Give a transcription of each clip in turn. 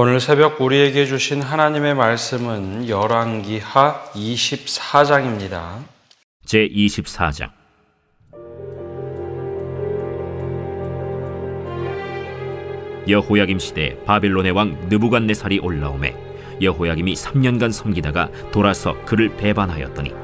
오늘 새벽 우리에게 주신 하나님의 말씀은 열왕기하 24장입니다. 제24장. 여호야김 시대에 바벨론의 왕 느부갓네살이 올라오매 여호야김이 3년간 섬기다가 돌아서 그를 배반하였더니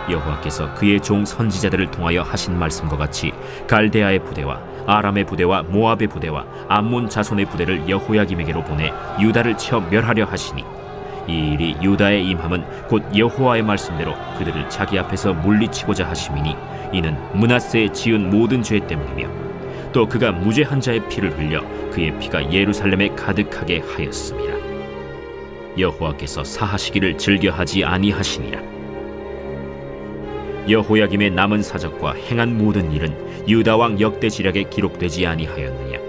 여호와께서 그의 종 선지자들을 통하여 하신 말씀과 같이 갈대아의 부대와 아람의 부대와 모압의 부대와 암몬 자손의 부대를 여호야김에게로 보내 유다를 쳐 멸하려 하시니 이 일이 유다의 임함은 곧 여호와의 말씀대로 그들을 자기 앞에서 물리치고자 하심이니 이는 므낫세의 지은 모든 죄 때문이며 또 그가 무죄한 자의 피를 흘려 그의 피가 예루살렘에 가득하게 하였습니다. 여호와께서 사하시기를 즐겨하지 아니하시니라. 여호야김의 남은 사적과 행한 모든 일은 유다 왕 역대지략에 기록되지 아니하였느냐.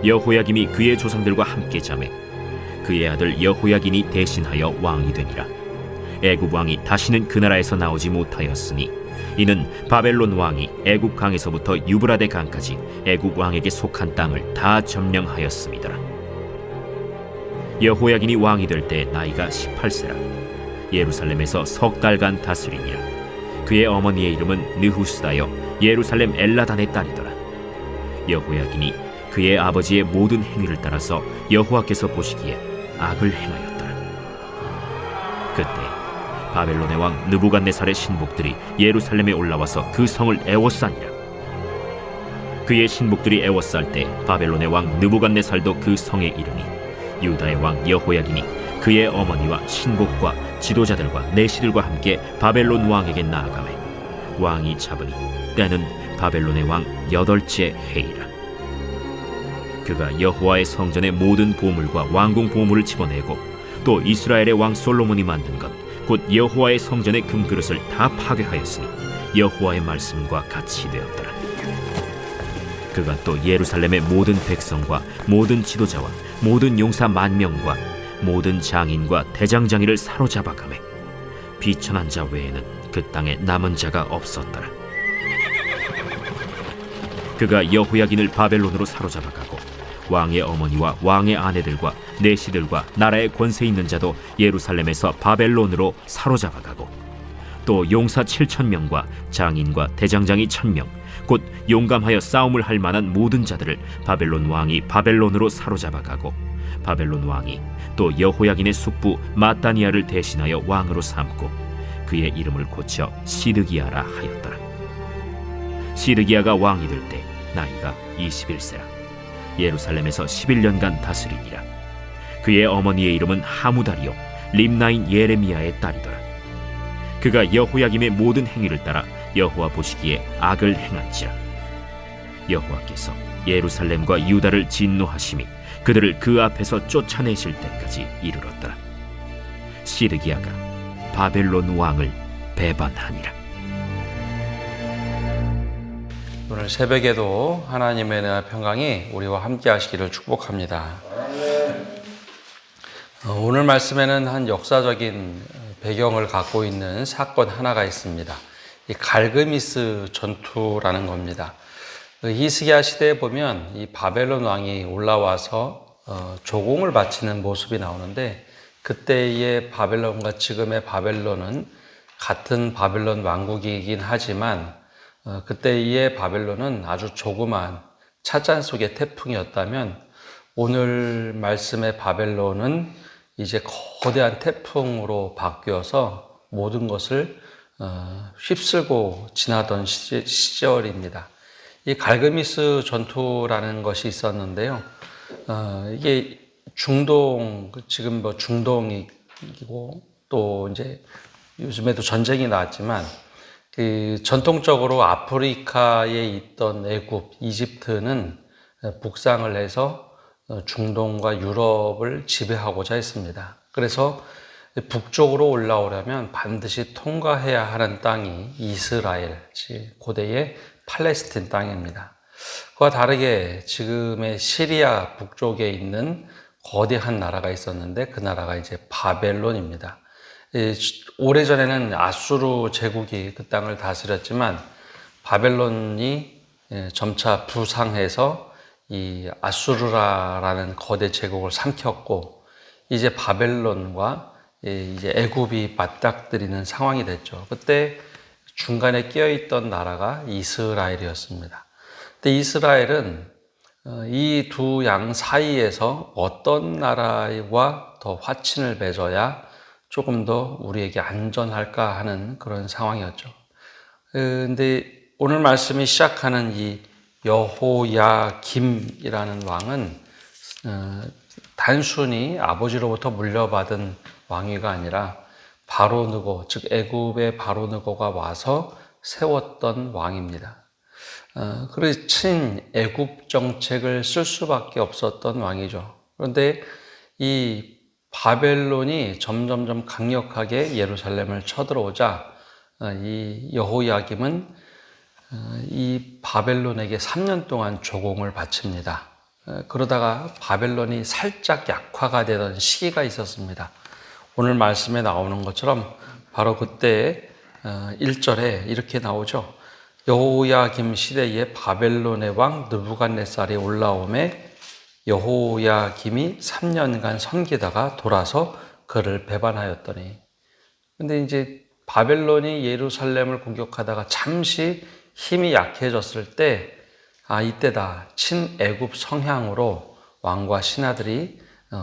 여호야김이 그의 조상들과 함께 자매 그의 아들 여호야긴이 대신하여 왕이 되니라. 애굽 왕이 다시는 그 나라에서 나오지 못하였으니 이는 바벨론 왕이 애굽 강에서부터 유브라데 강까지 애굽 왕에게 속한 땅을 다 점령하였음이더라. 여호야긴이 왕이 될 때 나이가 18세라. 예루살렘에서 석 달간 다스리니라. 그의 어머니의 이름은 느후스다여 예루살렘 엘라단의 딸이더라. 여호야긴이 그의 아버지의 모든 행위를 따라서 여호와께서 보시기에 악을 행하였더라. 그때 바벨론의 왕 느부갓네살의 신복들이 예루살렘에 올라와서 그 성을 애워싸니라. 그의 신복들이 애워쌀 때 바벨론의 왕 느부갓네살도 그 성에 이르니 유다의 왕 여호야긴이 그의 어머니와 신복과 지도자들과 내시들과 함께 바벨론 왕에게 나아가매 왕이 잡으니 때는 바벨론의 왕 8째 해이라. 그가 여호와의 성전의 모든 보물과 왕궁 보물을 집어내고 또 이스라엘의 왕 솔로몬이 만든 것 곧 여호와의 성전의 금그릇을 다 파괴하였으니 여호와의 말씀과 같이 되었더라. 그가 또 예루살렘의 모든 백성과 모든 지도자와 모든 용사 10,000명과 모든 장인과 대장장이를 사로잡아가매 비천한 자 외에는 그 땅에 남은 자가 없었더라. 그가 여호야긴을 바벨론으로 사로잡아가고 왕의 어머니와 왕의 아내들과 내시들과 나라의 권세 있는 자도 예루살렘에서 바벨론으로 사로잡아가고 또 용사 7,000명과 장인과 대장장이 1,000명 곧 용감하여 싸움을 할 만한 모든 자들을 바벨론 왕이 바벨론으로 사로잡아가고 바벨론 왕이 또 여호야긴의 숙부 마따니아를 대신하여 왕으로 삼고 그의 이름을 고쳐 시드기야라 하였더라. 시드기야가 왕이 될 때 나이가 21세라. 예루살렘에서 11년간 다스리니라. 그의 어머니의 이름은 하무다리요 림나인 예레미야의 딸이더라. 그가 여호야김의 모든 행위를 따라 여호와 보시기에 악을 행한지라. 여호와께서 예루살렘과 유다를 진노하심이 그들을 그 앞에서 쫓아내실 때까지 이르렀더라. 시드기야가 바벨론 왕을 배반하니라. 오늘 새벽에도 하나님의 은혜와 평강이 우리와 함께 하시기를 축복합니다. 오늘 말씀에는 한 역사적인 배경을 갖고 있는 사건 하나가 있습니다. 이 갈그미스 전투라는 겁니다. 히스기야 시대에 보면 이 바벨론 왕이 올라와서 조공을 바치는 모습이 나오는데 그때의 바벨론과 지금의 바벨론은 같은 바벨론 왕국이긴 하지만 그때의 바벨론은 아주 조그만 찻잔 속의 태풍이었다면 오늘 말씀의 바벨론은 이제 거대한 태풍으로 바뀌어서 모든 것을 휩쓸고 지나던 시절입니다. 이 갈그미스 전투라는 것이 있었는데요. 이게 중동, 지금 중동이고 또 이제 요즘에도 전쟁이 나왔지만 전통적으로 아프리카에 있던 애굽, 이집트는 북상을 해서 중동과 유럽을 지배하고자 했습니다. 그래서 북쪽으로 올라오려면 반드시 통과해야 하는 땅이 이스라엘, 고대의 팔레스틴 땅입니다. 그와 다르게 지금의 시리아 북쪽에 있는 거대한 나라가 있었는데 그 나라가 이제 바벨론입니다. 오래전에는 아수르 제국이 그 땅을 다스렸지만 바벨론이 점차 부상해서 이 아수르라는 거대 제국을 삼켰고 이제 바벨론과 이제 애굽이 맞닥뜨리는 상황이 됐죠. 그때 중간에 끼어있던 나라가 이스라엘이었습니다. 근데 이스라엘은 이 두 양 사이에서 어떤 나라와 더 화친을 맺어야 조금 더 우리에게 안전할까 하는 그런 상황이었죠. 근데 오늘 말씀이 시작하는 이 여호야김이라는 왕은 단순히 아버지로부터 물려받은 왕위가 아니라 바로느고, 즉 애굽의 바로느고가 와서 세웠던 왕입니다. 그래서 친애굽 정책을 쓸 수밖에 없었던 왕이죠. 그런데 이 바벨론이 점점점 강력하게 예루살렘을 쳐들어오자 이 여호야김은 이 바벨론에게 3년 동안 조공을 바칩니다. 그러다가 바벨론이 살짝 약화가 되던 시기가 있었습니다. 오늘 말씀에 나오는 것처럼 바로 그때 1절에 이렇게 나오죠. 여호야김 시대에 바벨론의 왕 느부갓네살이 올라오매 여호야김이 3년간 섬기다가 돌아서 그를 배반하였더니. 근데 이제 바벨론이 예루살렘을 공격하다가 잠시 힘이 약해졌을 때, 이때다. 친애굽 성향으로 왕과 신하들이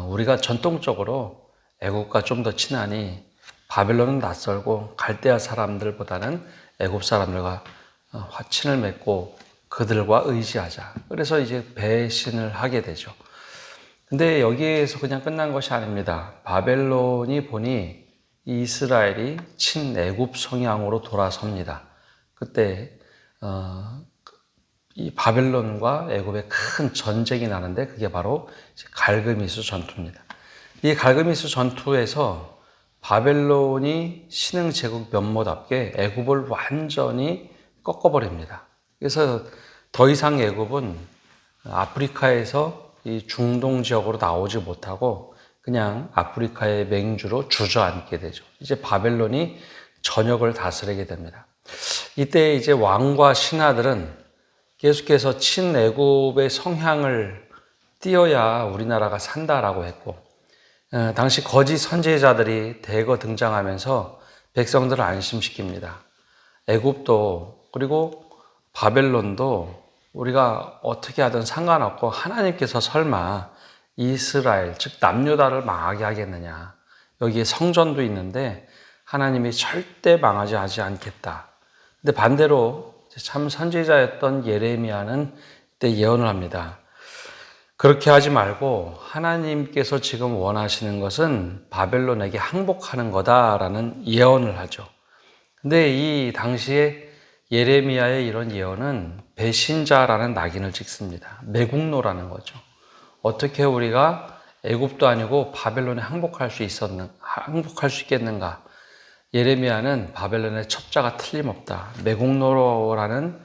우리가 전통적으로 애굽과 좀 더 친하니 바벨론은 낯설고 갈대아 사람들보다는 애굽 사람들과 화친을 맺고 그들과 의지하자. 그래서 이제 배신을 하게 되죠. 근데 여기에서 그냥 끝난 것이 아닙니다. 바벨론이 보니 이스라엘이 친애굽 성향으로 돌아섭니다. 그때 이 바벨론과 애굽의 큰 전쟁이 나는데 그게 바로 갈그미스 전투입니다. 이 갈그미스 전투에서 바벨론이 신흥 제국 면모답게 애굽을 완전히 꺾어버립니다. 그래서 더 이상 애굽은 아프리카에서 이 중동 지역으로 나오지 못하고 그냥 아프리카의 맹주로 주저앉게 되죠. 이제 바벨론이 전역을 다스리게 됩니다. 이때 이제 왕과 신하들은 계속해서 친애굽의 성향을 띄어야 우리나라가 산다라고 했고, 당시 거짓 선지자들이 대거 등장하면서 백성들을 안심시킵니다. 애굽도 그리고 바벨론도 우리가 어떻게 하든 상관없고 하나님께서 설마 이스라엘, 즉 남유다를 망하게 하겠느냐. 여기에 성전도 있는데 하나님이 절대 망하지 하지 않겠다. 근데 반대로 참 선지자였던 예레미야는 그때 예언을 합니다. 그렇게 하지 말고 하나님께서 지금 원하시는 것은 바벨론에게 항복하는 거다라는 예언을 하죠. 근데 이 당시에 예레미야의 이런 예언은 배신자라는 낙인을 찍습니다. 매국노라는 거죠. 어떻게 우리가 애굽도 아니고 바벨론에 항복할 수 있겠는가? 예레미야는 바벨론의 첩자가 틀림없다. 매국노라는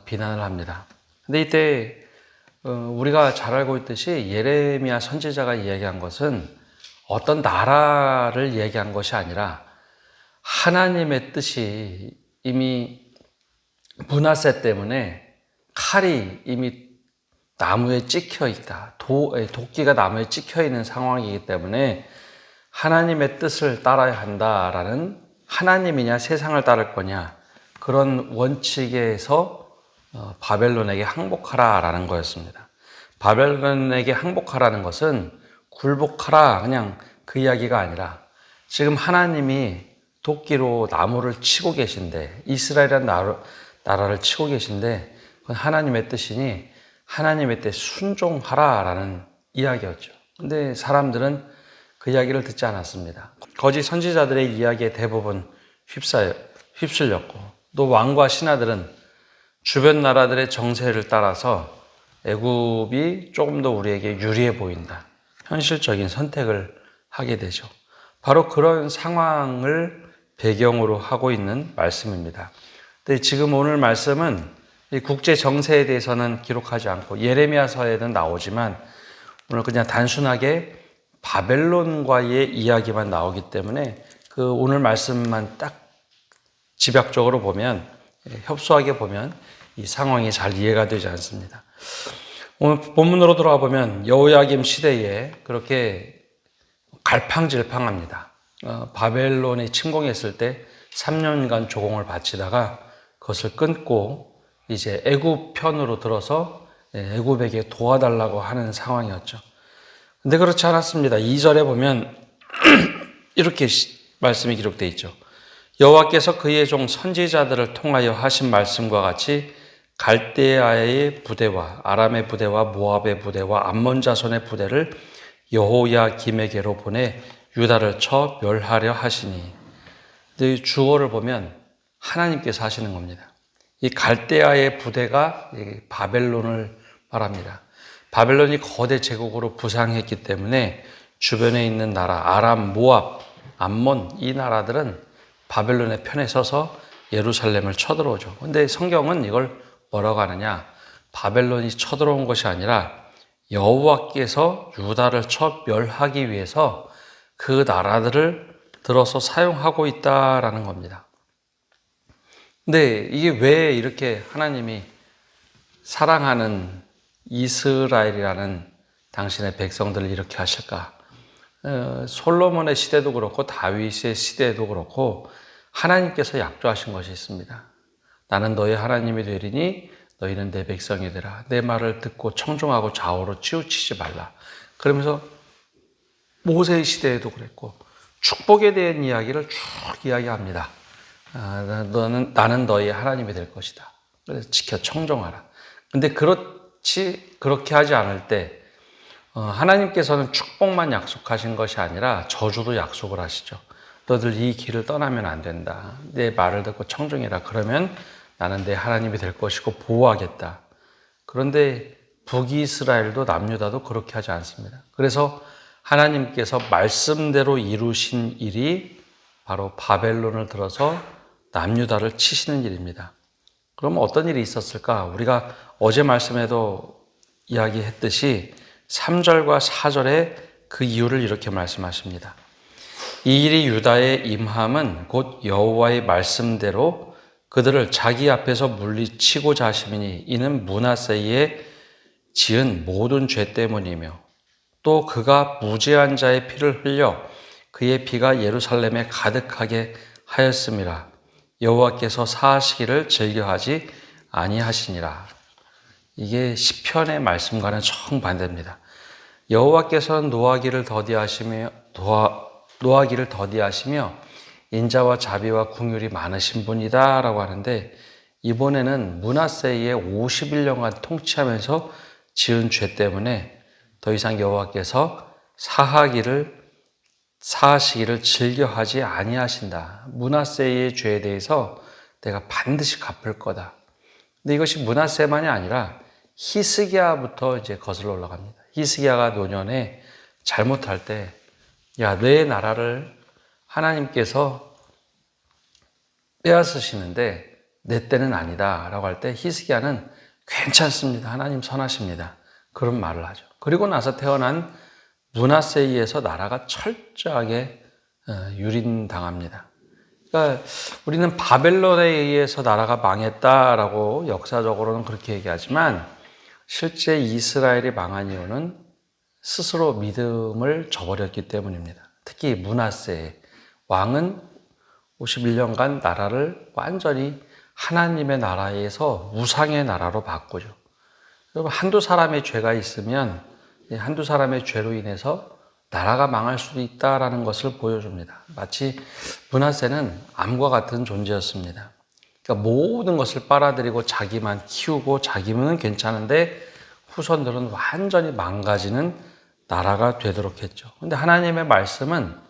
비난을 합니다. 근데 이때 우리가 잘 알고 있듯이 예레미야 선지자가 이야기한 것은 어떤 나라를 얘기한 것이 아니라 하나님의 뜻이 이미 므낫세 때문에 칼이 이미 나무에 찍혀 있다. 도끼가 나무에 찍혀 있는 상황이기 때문에 하나님의 뜻을 따라야 한다라는, 하나님이냐 세상을 따를 거냐, 그런 원칙에서 바벨론에게 항복하라라는 거였습니다. 바벨론에게 항복하라는 것은 굴복하라 그냥 그 이야기가 아니라 지금 하나님이 도끼로 나무를 치고 계신데, 이스라엘이라는 나라를 치고 계신데 그건 하나님의 뜻이니 하나님의 뜻에 순종하라라는 이야기였죠. 근데 사람들은 그 이야기를 듣지 않았습니다. 거짓 선지자들의 이야기에 대부분 휩쓸렸고, 또 왕과 신하들은 주변 나라들의 정세를 따라서 애굽이 조금 더 우리에게 유리해 보인다, 현실적인 선택을 하게 되죠. 바로 그런 상황을 배경으로 하고 있는 말씀입니다. 근데 지금 오늘 말씀은 이 국제 정세에 대해서는 기록하지 않고 예레미야서에는 나오지만 오늘 그냥 단순하게 바벨론과의 이야기만 나오기 때문에 그 오늘 말씀만 딱 집약적으로 보면, 협소하게 보면 이 상황이 잘 이해가 되지 않습니다. 오늘 본문으로 돌아와 보면 여호야김 시대에 그렇게 갈팡질팡합니다. 바벨론이 침공했을 때 3년간 조공을 바치다가 그것을 끊고 이제 애굽 편으로 들어서 애굽에게 도와달라고 하는 상황이었죠. 근데 그렇지 않았습니다. 2절에 보면 이렇게 말씀이 기록되어 있죠. 여호와께서 그의 종 선지자들을 통하여 하신 말씀과 같이 갈대아의 부대와 아람의 부대와 모압의 부대와 암몬 자손의 부대를 여호야김에게로 보내 유다를 쳐 멸하려 하시니. 근데 이 주어를 보면 하나님께서 하시는 겁니다. 이 갈대아의 부대가 바벨론을 말합니다. 바벨론이 거대 제국으로 부상했기 때문에 주변에 있는 나라 아람, 모압, 암몬 이 나라들은 바벨론의 편에 서서 예루살렘을 쳐들어오죠. 근데 성경은 이걸 뭐라고 하느냐? 바벨론이 쳐들어온 것이 아니라 여호와께서 유다를 쳐 멸하기 위해서 그 나라들을 들어서 사용하고 있다라는 겁니다. 근데 이게 왜 이렇게 하나님이 사랑하는 이스라엘이라는 당신의 백성들을 이렇게 하실까? 솔로몬의 시대도 그렇고 다윗의 시대도 그렇고 하나님께서 약조하신 것이 있습니다. 나는 너의 하나님이 되리니 너희는 내 백성이 되라. 내 말을 듣고 청종하고 좌우로 치우치지 말라. 그러면서 모세의 시대에도 그랬고 축복에 대한 이야기를 쭉 이야기합니다. 나는 너희 하나님이 될 것이다. 그래서 지켜 청종하라. 근데 그렇게 하지 않을 때 하나님께서는 축복만 약속하신 것이 아니라 저주도 약속을 하시죠. 너들 이 길을 떠나면 안 된다. 내 말을 듣고 청종해라. 그러면 나는 내 하나님이 될 것이고 보호하겠다. 그런데 북이스라엘도 남유다도 그렇게 하지 않습니다. 그래서 하나님께서 말씀대로 이루신 일이 바로 바벨론을 들어서 남유다를 치시는 일입니다. 그러면 어떤 일이 있었을까? 우리가 어제 말씀에도 이야기했듯이 3절과 4절에 그 이유를 이렇게 말씀하십니다. 이 일이 유다에 임함은 곧 여호와의 말씀대로 그들을 자기 앞에서 물리치고자 하심이니 이는 므낫세의 지은 모든 죄 때문이며 또 그가 무죄한 자의 피를 흘려 그의 피가 예루살렘에 가득하게 하였음이라. 여호와께서 사하시기를 즐겨하지 아니하시니라. 이게 시편의 말씀과는 정반대입니다. 여호와께서는 노하기를 더디하시며 인자와 자비와 긍휼이 많으신 분이다 라고 하는데 이번에는 므낫세의 51년간 통치하면서 지은 죄 때문에 더 이상 여호와께서 사하시기를 즐겨하지 아니하신다. 므낫세의 죄에 대해서 내가 반드시 갚을 거다. 근데 이것이 므낫세만이 아니라 히스기야부터 이제 거슬러 올라갑니다. 히스기야가 노년에 잘못할 때, 야, 내 나라를 하나님께서 빼앗으시는데 내 때는 아니다 라고 할 때 히스기야는 괜찮습니다. 하나님 선하십니다. 그런 말을 하죠. 그리고 나서 태어난 므낫세에서 나라가 철저하게 유린당합니다. 그러니까 우리는 바벨론에 의해서 나라가 망했다라고 역사적으로는 그렇게 얘기하지만 실제 이스라엘이 망한 이유는 스스로 믿음을 저버렸기 때문입니다. 특히 므낫세 왕은 51년간 나라를 완전히 하나님의 나라에서 우상의 나라로 바꾸죠. 여러분, 한두 사람의 죄가 있으면 한두 사람의 죄로 인해서 나라가 망할 수도 있다라는 것을 보여줍니다. 마치 므낫세는 암과 같은 존재였습니다. 그러니까 모든 것을 빨아들이고 자기만 키우고 자기는 괜찮은데 후손들은 완전히 망가지는 나라가 되도록 했죠. 그런데 하나님의 말씀은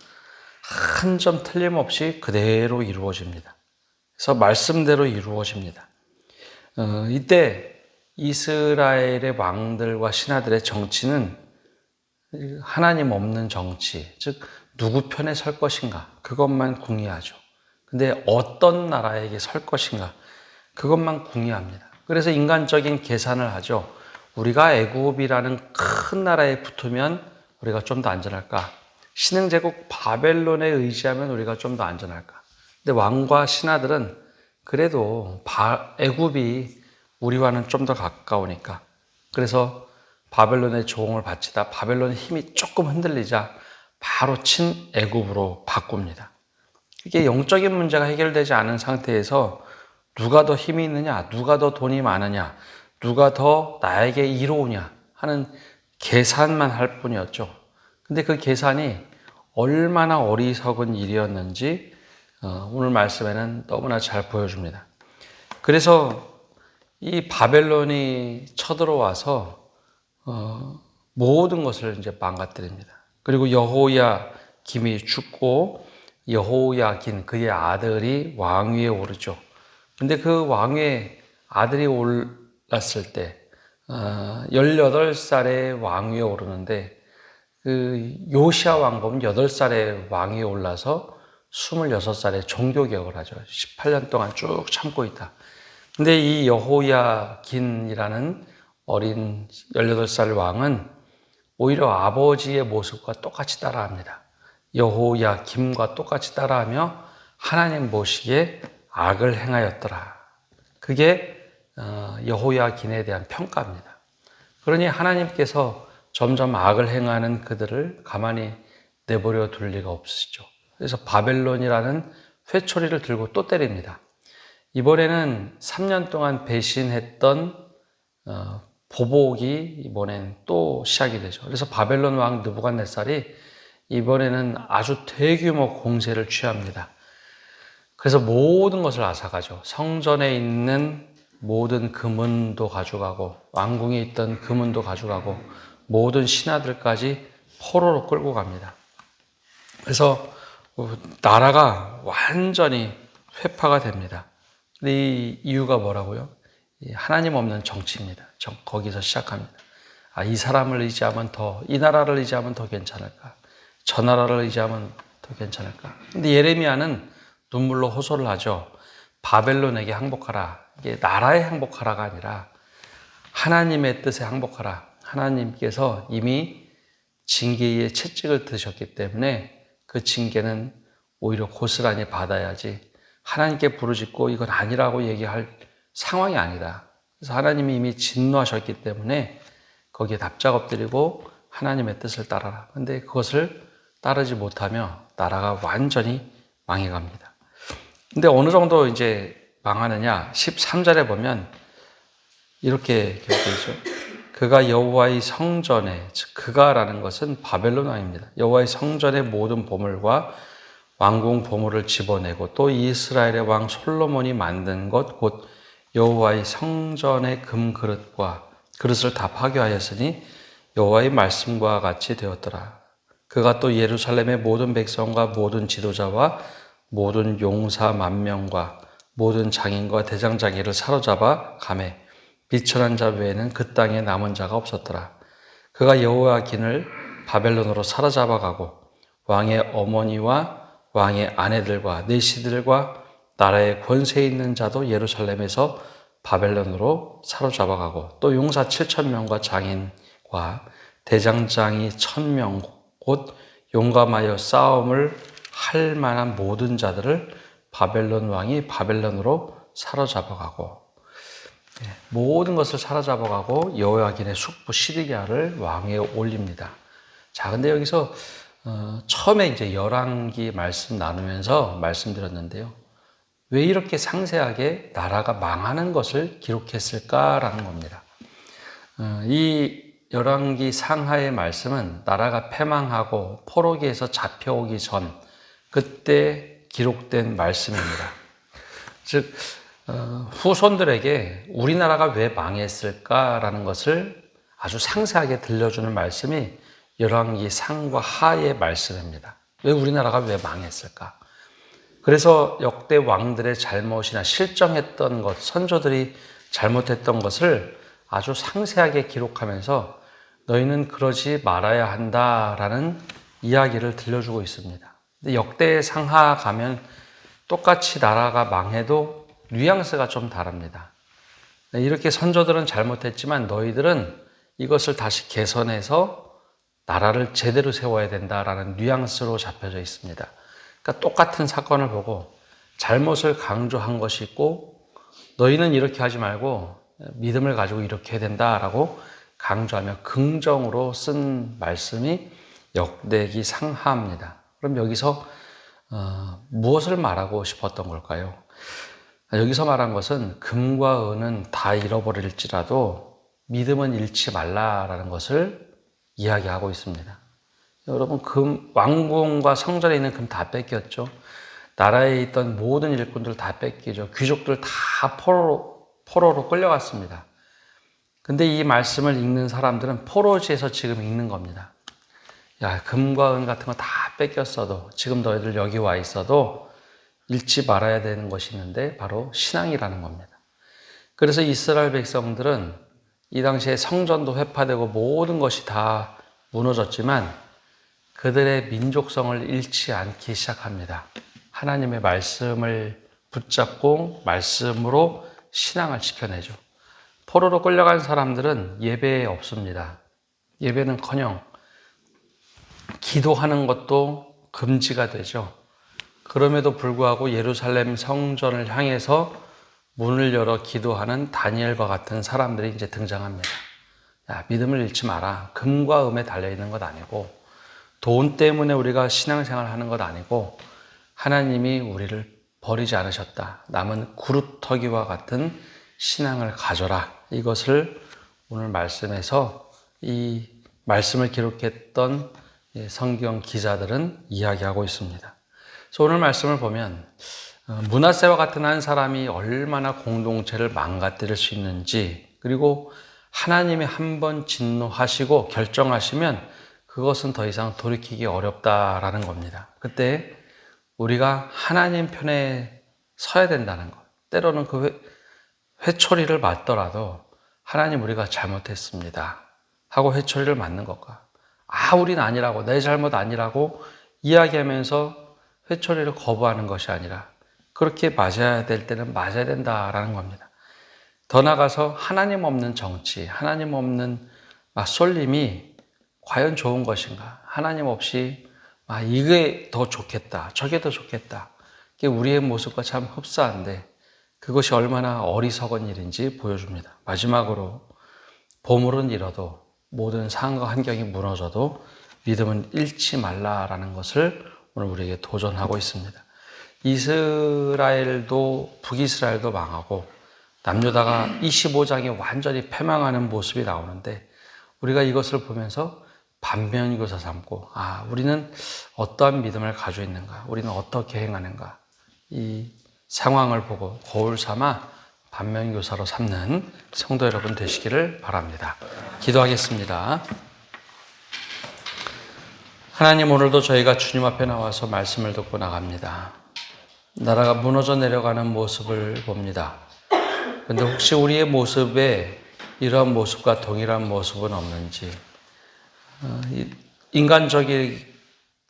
한 점 틀림없이 그대로 이루어집니다. 그래서 말씀대로 이루어집니다. 이때 이스라엘의 왕들과 신하들의 정치는 하나님 없는 정치, 즉 누구 편에 설 것인가 그것만 궁리하죠. 근데 어떤 나라에게 설 것인가 그것만 궁리합니다. 그래서 인간적인 계산을 하죠. 우리가 애굽이라는 큰 나라에 붙으면 우리가 좀 더 안전할까? 신흥제국 바벨론에 의지하면 우리가 좀 더 안전할까? 근데 왕과 신하들은 그래도 애굽이 우리와는 좀 더 가까우니까 그래서 바벨론의 조공을 바치다 바벨론의 힘이 조금 흔들리자 바로 친애굽으로 바꿉니다. 이게 영적인 문제가 해결되지 않은 상태에서 누가 더 힘이 있느냐, 누가 더 돈이 많으냐, 누가 더 나에게 이로우냐 하는 계산만 할 뿐이었죠. 근데 그 계산이 얼마나 어리석은 일이었는지 오늘 말씀에는 너무나 잘 보여줍니다. 그래서 이 바벨론이 쳐들어와서 모든 것을 이제 망가뜨립니다. 그리고 여호야김이 죽고 여호야긴 그의 아들이 왕위에 오르죠. 근데 그 왕의 아들이 올랐을 때 18살에 왕위에 오르는데 그 요시야 왕은 8살에 왕위에 올라서 26살에 종교개혁을 하죠. 18년 동안 쭉 참고 있다. 근데 이 여호야긴이라는 어린 18살 왕은 오히려 아버지의 모습과 똑같이 따라합니다. 여호야김과 똑같이 따라하며 하나님 보시기에 악을 행하였더라. 그게 여호야긴에 대한 평가입니다. 그러니 하나님께서 점점 악을 행하는 그들을 가만히 내버려 둘 리가 없으시죠. 그래서 바벨론이라는 회초리를 들고 또 때립니다. 이번에는 3년 동안 배신했던 보복이 이번엔 또 시작이 되죠. 그래서 바벨론 왕 느부갓네살이 이번에는 아주 대규모 공세를 취합니다. 그래서 모든 것을 앗아가죠. 성전에 있는 모든 금은도 가져가고 왕궁에 있던 금은도 가져가고 모든 신하들까지 포로로 끌고 갑니다. 그래서 나라가 완전히 회파가 됩니다. 근데 이 이유가 뭐라고요? 하나님 없는 정치입니다. 거기서 시작합니다. 이 사람을 의지하면 이 나라를 의지하면 더 괜찮을까? 저 나라를 의지하면 더 괜찮을까? 근데 예레미야는 눈물로 호소를 하죠. 바벨론에게 항복하라. 이게 나라에 항복하라가 아니라 하나님의 뜻에 항복하라. 하나님께서 이미 징계의 채찍을 드셨기 때문에 그 징계는 오히려 고스란히 받아야지 하나님께 부르짖고 이건 아니라고 얘기할 상황이 아니다. 그래서 하나님이 이미 진노하셨기 때문에 거기에 납작 엎드리고 하나님의 뜻을 따라라. 근데 그것을 따르지 못하며 나라가 완전히 망해갑니다. 근데 어느 정도 이제 망하느냐? 13절에 보면 이렇게 기록되어 있죠. 그가 여호와의 성전에, 즉 그가라는 것은 바벨론 왕입니다. 여호와의 성전의 모든 보물과 왕궁 보물을 집어내고 또 이스라엘의 왕 솔로몬이 만든 것 곧 여호와의 성전의 금그릇과 그릇을 다 파괴하였으니 여호와의 말씀과 같이 되었더라. 그가 또 예루살렘의 모든 백성과 모든 지도자와 모든 용사 만명과 모든 장인과 대장장이를 사로잡아 가매 비천한 자 외에는 그 땅에 남은 자가 없었더라. 그가 여호야긴을 바벨론으로 사로잡아 가고 왕의 어머니와 왕의 아내들과 내시들과 나라의 권세 있는 자도 예루살렘에서 바벨론으로 사로잡아 가고 또 용사 7,000명과 장인과 대장장이 1,000명 곧 용감하여 싸움을 할 만한 모든 자들을 바벨론 왕이 바벨론으로 사로잡아 가고 모든 것을 사로잡아 가고 여호야긴의 숙부 시드기야를 왕위에 올립니다. 자, 근데 여기서 처음에 이제 열왕기 말씀 나누면서 말씀드렸는데요. 왜 이렇게 상세하게 나라가 망하는 것을 기록했을까라는 겁니다. 이 열왕기 상하의 말씀은 나라가 패망하고 포로기에서 잡혀오기 전 그때 기록된 말씀입니다. 즉 후손들에게 우리나라가 왜 망했을까라는 것을 아주 상세하게 들려주는 말씀이 열왕기 상과 하의 말씀입니다. 왜 우리나라가 왜 망했을까? 그래서 역대 왕들의 잘못이나 실정했던 것, 선조들이 잘못했던 것을 아주 상세하게 기록하면서 너희는 그러지 말아야 한다라는 이야기를 들려주고 있습니다. 근데 역대 상하 가면 똑같이 나라가 망해도 뉘앙스가 좀 다릅니다. 이렇게 선조들은 잘못했지만 너희들은 이것을 다시 개선해서 나라를 제대로 세워야 된다라는 뉘앙스로 잡혀져 있습니다. 그러니까 똑같은 사건을 보고 잘못을 강조한 것이 있고 너희는 이렇게 하지 말고 믿음을 가지고 이렇게 해야 된다라고 강조하며 긍정으로 쓴 말씀이 역대기 상하입니다. 그럼 여기서 무엇을 말하고 싶었던 걸까요? 여기서 말한 것은 금과 은은 다 잃어버릴지라도 믿음은 잃지 말라라는 것을 이야기하고 있습니다. 여러분, 왕궁과 성전에 있는 금 다 뺏겼죠. 나라에 있던 모든 일꾼들 다 뺏기죠. 귀족들 다 포로로 끌려갔습니다. 근데 이 말씀을 읽는 사람들은 포로지에서 지금 읽는 겁니다. 야, 금과 은 같은 거 다 뺏겼어도, 지금 너희들 여기 와 있어도 잃지 말아야 되는 것이 있는데 바로 신앙이라는 겁니다. 그래서 이스라엘 백성들은 이 당시에 성전도 회파되고 모든 것이 다 무너졌지만 그들의 민족성을 잃지 않기 시작합니다. 하나님의 말씀을 붙잡고 말씀으로 신앙을 지켜내죠. 포로로 끌려간 사람들은 예배에 없습니다. 예배는커녕 기도하는 것도 금지가 되죠. 그럼에도 불구하고 예루살렘 성전을 향해서 문을 열어 기도하는 다니엘과 같은 사람들이 이제 등장합니다. 야, 믿음을 잃지 마라. 금과 음에 달려있는 것 아니고 돈 때문에 우리가 신앙생활을 하는 것 아니고 하나님이 우리를 버리지 않으셨다. 남은 구루터기와 같은 신앙을 가져라. 이것을 오늘 말씀에서 이 말씀을 기록했던 성경 기자들은 이야기하고 있습니다. 그래서 오늘 말씀을 보면 므낫세와 같은 한 사람이 얼마나 공동체를 망가뜨릴 수 있는지, 그리고 하나님이 한번 진노하시고 결정하시면 그것은 더 이상 돌이키기 어렵다라는 겁니다. 그때 우리가 하나님 편에 서야 된다는 것. 때로는 그 회초리를 맞더라도 하나님, 우리가 잘못했습니다 하고 회초리를 맞는 것과, 우린 아니라고, 내 잘못 아니라고 이야기하면서 회초리를 거부하는 것이 아니라 그렇게 맞아야 될 때는 맞아야 된다라는 겁니다. 더 나아가서 하나님 없는 정치, 하나님 없는 맞설림이 과연 좋은 것인가? 하나님 없이 이게 더 좋겠다, 저게 더 좋겠다. 이게 우리의 모습과 참 흡사한데 그것이 얼마나 어리석은 일인지 보여줍니다. 마지막으로 보물은 잃어도, 모든 상황과 환경이 무너져도 믿음은 잃지 말라라는 것을 오늘 우리에게 도전하고 있습니다. 이스라엘도 북이스라엘도 망하고 남유다가 25장에 완전히 패망하는 모습이 나오는데 우리가 이것을 보면서 반면교사 삼고, 우리는 어떠한 믿음을 가지고 있는가, 우리는 어떻게 행하는가, 이 상황을 보고 거울 삼아 반면교사로 삼는 성도 여러분 되시기를 바랍니다. 기도하겠습니다. 하나님, 오늘도 저희가 주님 앞에 나와서 말씀을 듣고 나갑니다. 나라가 무너져 내려가는 모습을 봅니다. 그런데 혹시 우리의 모습에 이러한 모습과 동일한 모습은 없는지,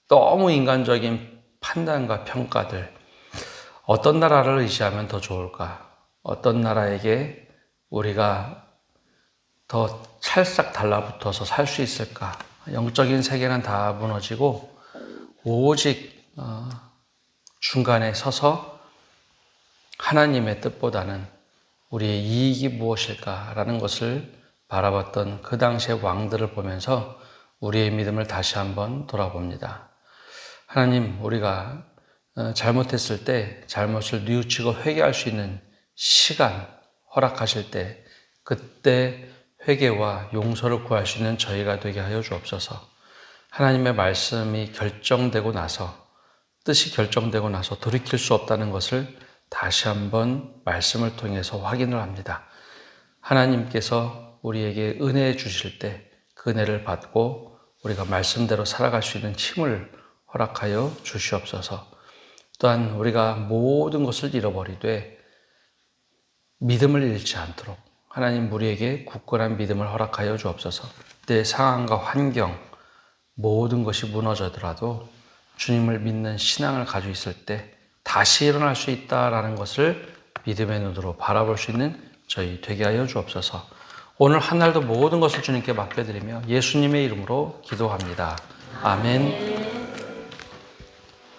너무 인간적인 판단과 평가들, 어떤 나라를 의지하면 더 좋을까? 어떤 나라에게 우리가 더 찰싹 달라붙어서 살 수 있을까? 영적인 세계는 다 무너지고 오직 중간에 서서 하나님의 뜻보다는 우리의 이익이 무엇일까라는 것을 바라봤던 그 당시의 왕들을 보면서 우리의 믿음을 다시 한번 돌아봅니다. 하나님, 우리가 잘못했을 때 잘못을 뉘우치고 회개할 수 있는 시간 허락하실 때 그때 회개와 용서를 구할 수 있는 저희가 되게 하여 주옵소서. 하나님의 말씀이 결정되고 나서, 뜻이 결정되고 나서 돌이킬 수 없다는 것을 다시 한번 말씀을 통해서 확인을 합니다. 하나님께서 우리에게 은혜 주실 때 그 은혜를 받고 우리가 말씀대로 살아갈 수 있는 힘을 허락하여 주시옵소서. 또한 우리가 모든 것을 잃어버리되 믿음을 잃지 않도록 하나님, 우리에게 굳건한 믿음을 허락하여 주옵소서. 내 상황과 환경 모든 것이 무너져더라도 주님을 믿는 신앙을 가지고 있을 때 다시 일어날 수 있다라는 것을 믿음의 눈으로 바라볼 수 있는 저희 되게 하여 주옵소서. 오늘 한 날도 모든 것을 주님께 맡겨드리며 예수님의 이름으로 기도합니다. 아멘.